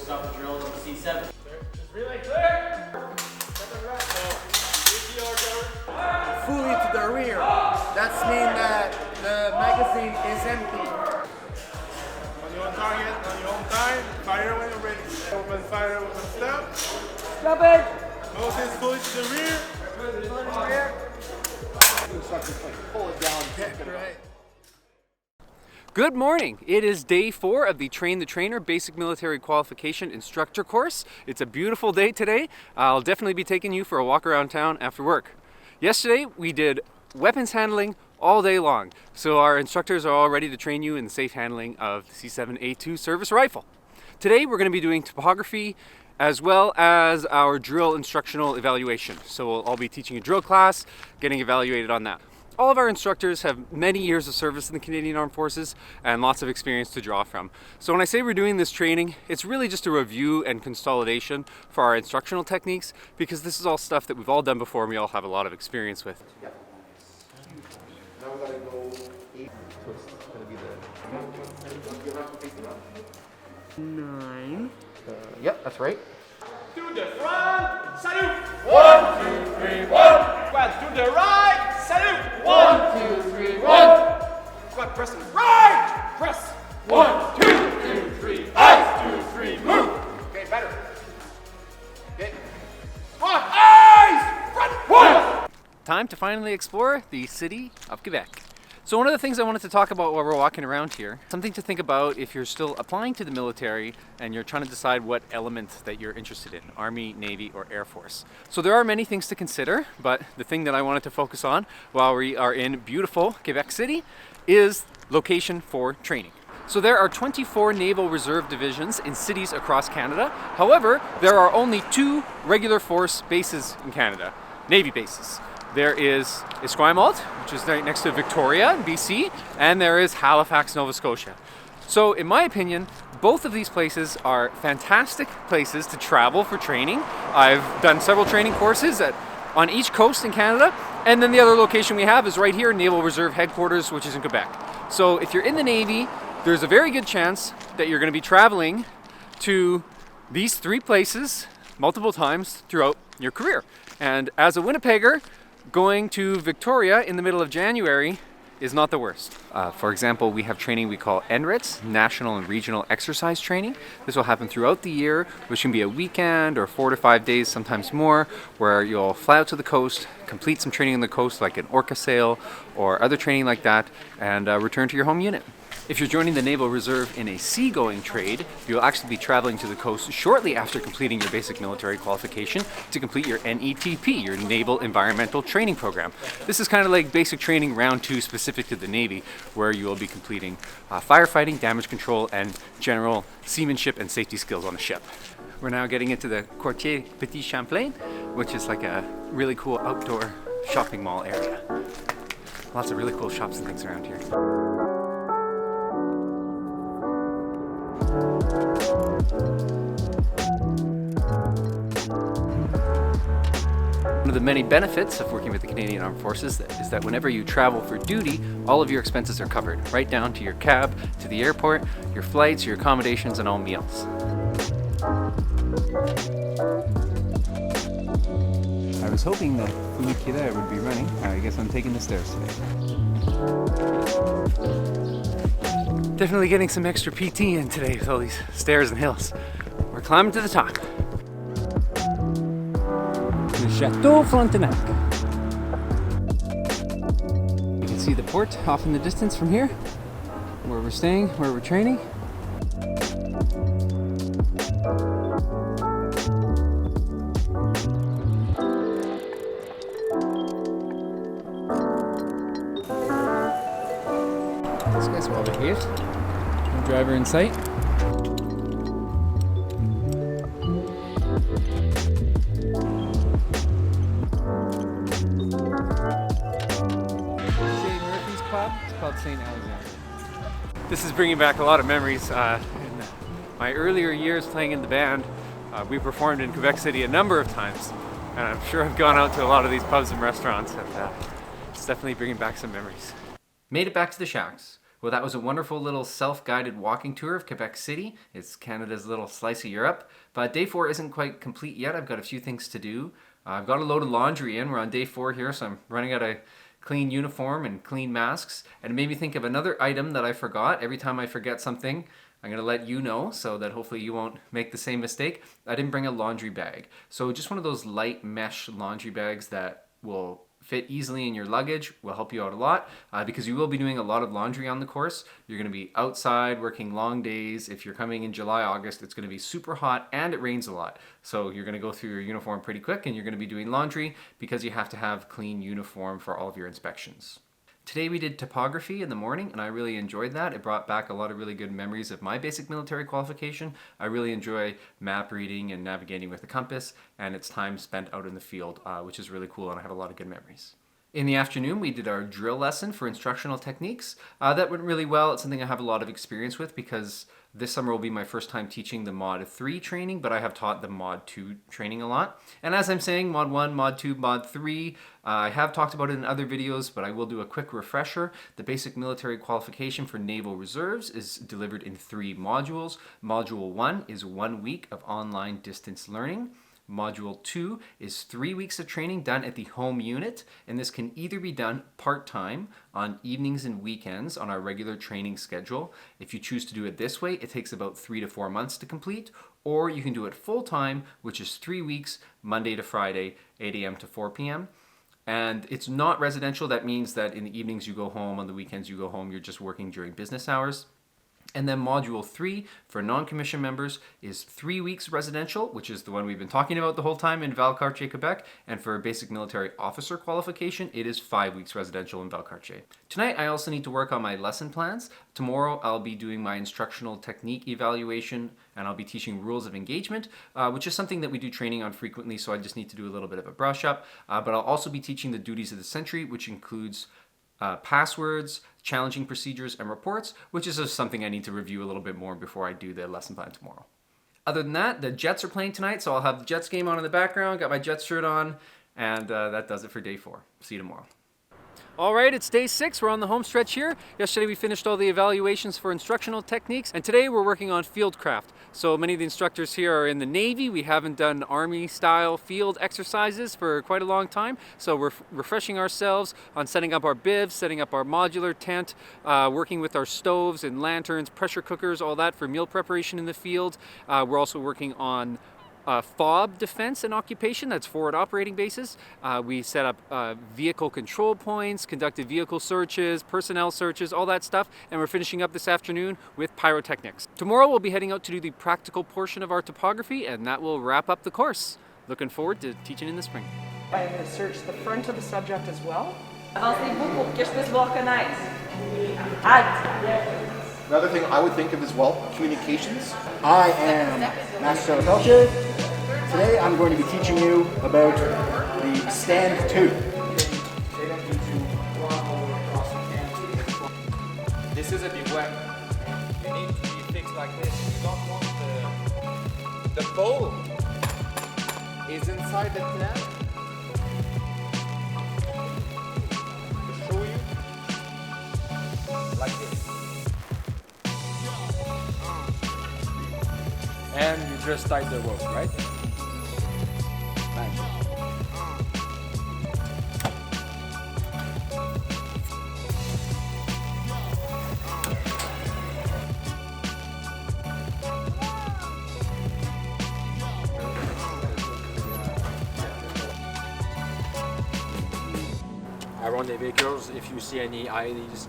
stop the drill on the C7. Just relay clear! Fully to the rear. That's mean that the magazine is empty. On your own target, on your own time, fire when you're ready. Open fire, open step. Stop it! Nose fully to the rear. Pull it down. Right. Good morning! It is day 4 of the Train the Trainer Basic Military Qualification Instructor course. It's a beautiful day today. I'll definitely be taking you for a walk around town after work. Yesterday we did weapons handling all day long, so our instructors are all ready to train you in the safe handling of the C7A2 service rifle. Today we're going to be doing topography as well as our drill instructional evaluation. So we'll all be teaching a drill class, getting evaluated on that. All of our instructors have many years of service in the Canadian Armed Forces and lots of experience to draw from. So when I say we're doing this training, it's really just a review and consolidation for our instructional techniques, because this is all stuff that we've all done before and we all have a lot of experience with. Yep. Now we gotta go 8. So it's gonna be the 9. Yep, that's right. To the front, salute! 1, 2, 3, 1! Squad to the right, salute! 1, 2, 3, 1. Squad press and right! Press! 1, 2, 3, eyes! 2, 3, move! Okay, better. Okay. Squad, eyes! Front! 1! Time to finally explore the city of Quebec. So one of the things I wanted to talk about while we're walking around here, something to think about if you're still applying to the military and you're trying to decide what element that you're interested in, Army, Navy, or Air Force. So there are many things to consider, but the thing that I wanted to focus on while we are in beautiful Quebec City is location for training. So there are 24 Naval Reserve divisions in cities across Canada. However, there are only 2 regular force bases in Canada, Navy bases. There is Esquimalt, which is right next to Victoria in BC, and there is Halifax, Nova Scotia. So in my opinion, both of these places are fantastic places to travel for training. I've done several training courses on each coast in Canada, and then the other location we have is right here, Naval Reserve Headquarters, which is in Quebec. So if you're in the Navy, there's a very good chance that you're going to be traveling to these 3 places multiple times throughout your career. And as a Winnipegger, going to Victoria in the middle of January is not the worst. For example, we have training we call NRETS, National and Regional Exercise Training. This will happen throughout the year, which can be a weekend or 4 to 5 days, sometimes more, where you'll fly out to the coast, complete some training on the coast like an orca sail or other training like that, and return to your home unit. If you're joining the Naval Reserve in a seagoing trade, you'll actually be traveling to the coast shortly after completing your basic military qualification to complete your NETP, your Naval Environmental Training Program. This is kind of like basic training round 2 specific to the Navy, where you will be completing firefighting, damage control, and general seamanship and safety skills on a ship. We're now getting into the Quartier Petit Champlain, which is like a really cool outdoor shopping mall area. Lots of really cool shops and things around here. One of the many benefits of working with the Canadian Armed Forces is that whenever you travel for duty, all of your expenses are covered, right down to your cab, to the airport, your flights, your accommodations, and all meals. I was hoping that Funikira would be running. I guess I'm taking the stairs today. Definitely getting some extra PT in today with all these stairs and hills. We're climbing to the top. The Chateau Frontenac. You can see the port off in the distance from here, where we're staying, where we're training. This guy's well behaved. No driver in sight. Called St. Alexander. This is bringing back a lot of memories. In my earlier years playing in the band, we performed in Quebec City a number of times, and I'm sure I've gone out to a lot of these pubs and restaurants, and it's definitely bringing back some memories. Made it back to the shacks. Well, that was a wonderful little self-guided walking tour of Quebec City. It's Canada's little slice of Europe. But day 4 isn't quite complete yet. I've got a few things to do. I've got a load of laundry in. We're on day 4 here, so I'm running out of clean uniform and clean masks. And it made me think of another item that I forgot. Every time I forget something, I'm going to let you know so that hopefully you won't make the same mistake. I didn't bring a laundry bag. So just one of those light mesh laundry bags that will fit easily in your luggage, will help you out a lot because you will be doing a lot of laundry on the course. You're going to be outside working long days. If you're coming in July, August, it's going to be super hot and it rains a lot. So you're going to go through your uniform pretty quick and you're going to be doing laundry because you have to have clean uniform for all of your inspections. Today we did topography in the morning and I really enjoyed that. It brought back a lot of really good memories of my basic military qualification. I really enjoy map reading and navigating with the compass, and it's time spent out in the field, which is really cool, and I have a lot of good memories. In the afternoon, we did our drill lesson for instructional techniques. That went really well. It's something I have a lot of experience with because this summer will be my first time teaching the Mod 3 training, but I have taught the Mod 2 training a lot. And as I'm saying, Mod 1, Mod 2, Mod 3, I have talked about it in other videos, but I will do a quick refresher. The basic military qualification for Naval Reserves is delivered in 3 modules. Module 1 is 1 week of online distance learning. Module 2 is 3 weeks of training done at the home unit, and this can either be done part-time on evenings and weekends on our regular training schedule. If you choose to do it this way, it takes about 3 to 4 months to complete, or you can do it full-time, which is 3 weeks, Monday to Friday, 8 a.m. to 4 p.m. And it's not residential. That means that in the evenings you go home, on the weekends you go home, you're just working during business hours. And then Module 3 for non-commissioned members is 3 weeks residential, which is the one we've been talking about the whole time in Valcartier, Quebec. And for basic military officer qualification, it is 5 weeks residential in Valcartier. Tonight, I also need to work on my lesson plans. Tomorrow, I'll be doing my instructional technique evaluation, and I'll be teaching rules of engagement, which is something that we do training on frequently, so I just need to do a little bit of a brush up. But I'll also be teaching the duties of the sentry, which includes passwords, challenging procedures, and reports, which is just something I need to review a little bit more before I do the lesson plan tomorrow. Other than that, the Jets are playing tonight, so I'll have the Jets game on in the background, got my Jets shirt on, and that does it for day 4. See you tomorrow. All right, it's day 6. We're on the home stretch here. Yesterday we finished all the evaluations for instructional techniques, and today we're working on fieldcraft. So many of the instructors here are in the Navy. We haven't done Army-style field exercises for quite a long time, so we're refreshing ourselves on setting up our bivs, setting up our modular tent, working with our stoves and lanterns, pressure cookers, all that for meal preparation in the field. We're also working on FOB defense and occupation, that's forward operating bases. We set up vehicle control points, conducted vehicle searches, personnel searches, all that stuff, and we're finishing up this afternoon with pyrotechnics. Tomorrow we'll be heading out to do the practical portion of our topography, and that will wrap up the course. Looking forward to teaching in the spring. I'm going to search the front of the subject as well. Avancez-vous pour que je puisse vous reconnaître. Halte. Another thing I would think of as well, communications. I am Master Pelcher. Today I'm going to be teaching you about the stand 2. This is a bivouac. You need to be fixed like this. You don't want the pole is inside the tent. To show you like this. And you just tie the rope, right? Nice. Around the vehicles, if you see any IEDs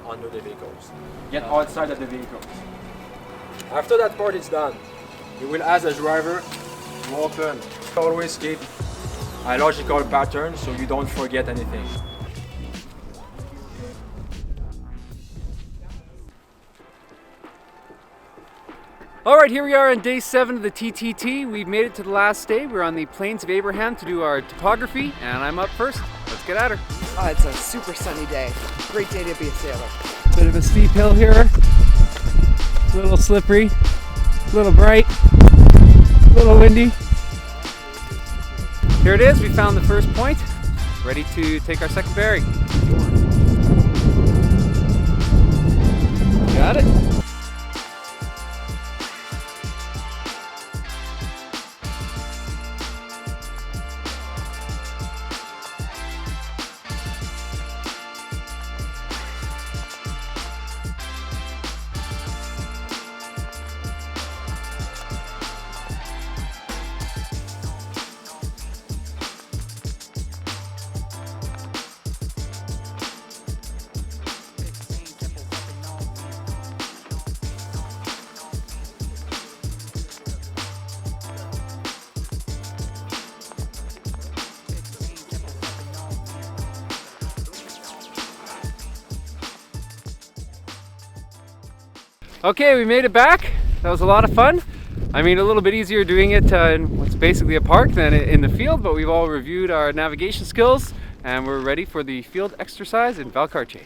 under the vehicles, get outside of the vehicles. After that part is done, you will ask the driver to open. Always keep a logical pattern so you don't forget anything. All right, here we are on day 7 of the TTT. We've made it to the last day. We're on the Plains of Abraham to do our topography, and I'm up first. Let's get at her. Oh, it's a super sunny day. Great day to be a sailor. Bit of a steep hill here. A little slippery, a little bright, a little windy. Here it is, we found the first point. Ready to take our second bearing. Okay, we made it back. That was a lot of fun. I mean, a little bit easier doing it in what's basically a park than in the field, but we've all reviewed our navigation skills and we're ready for the field exercise in Valcartier.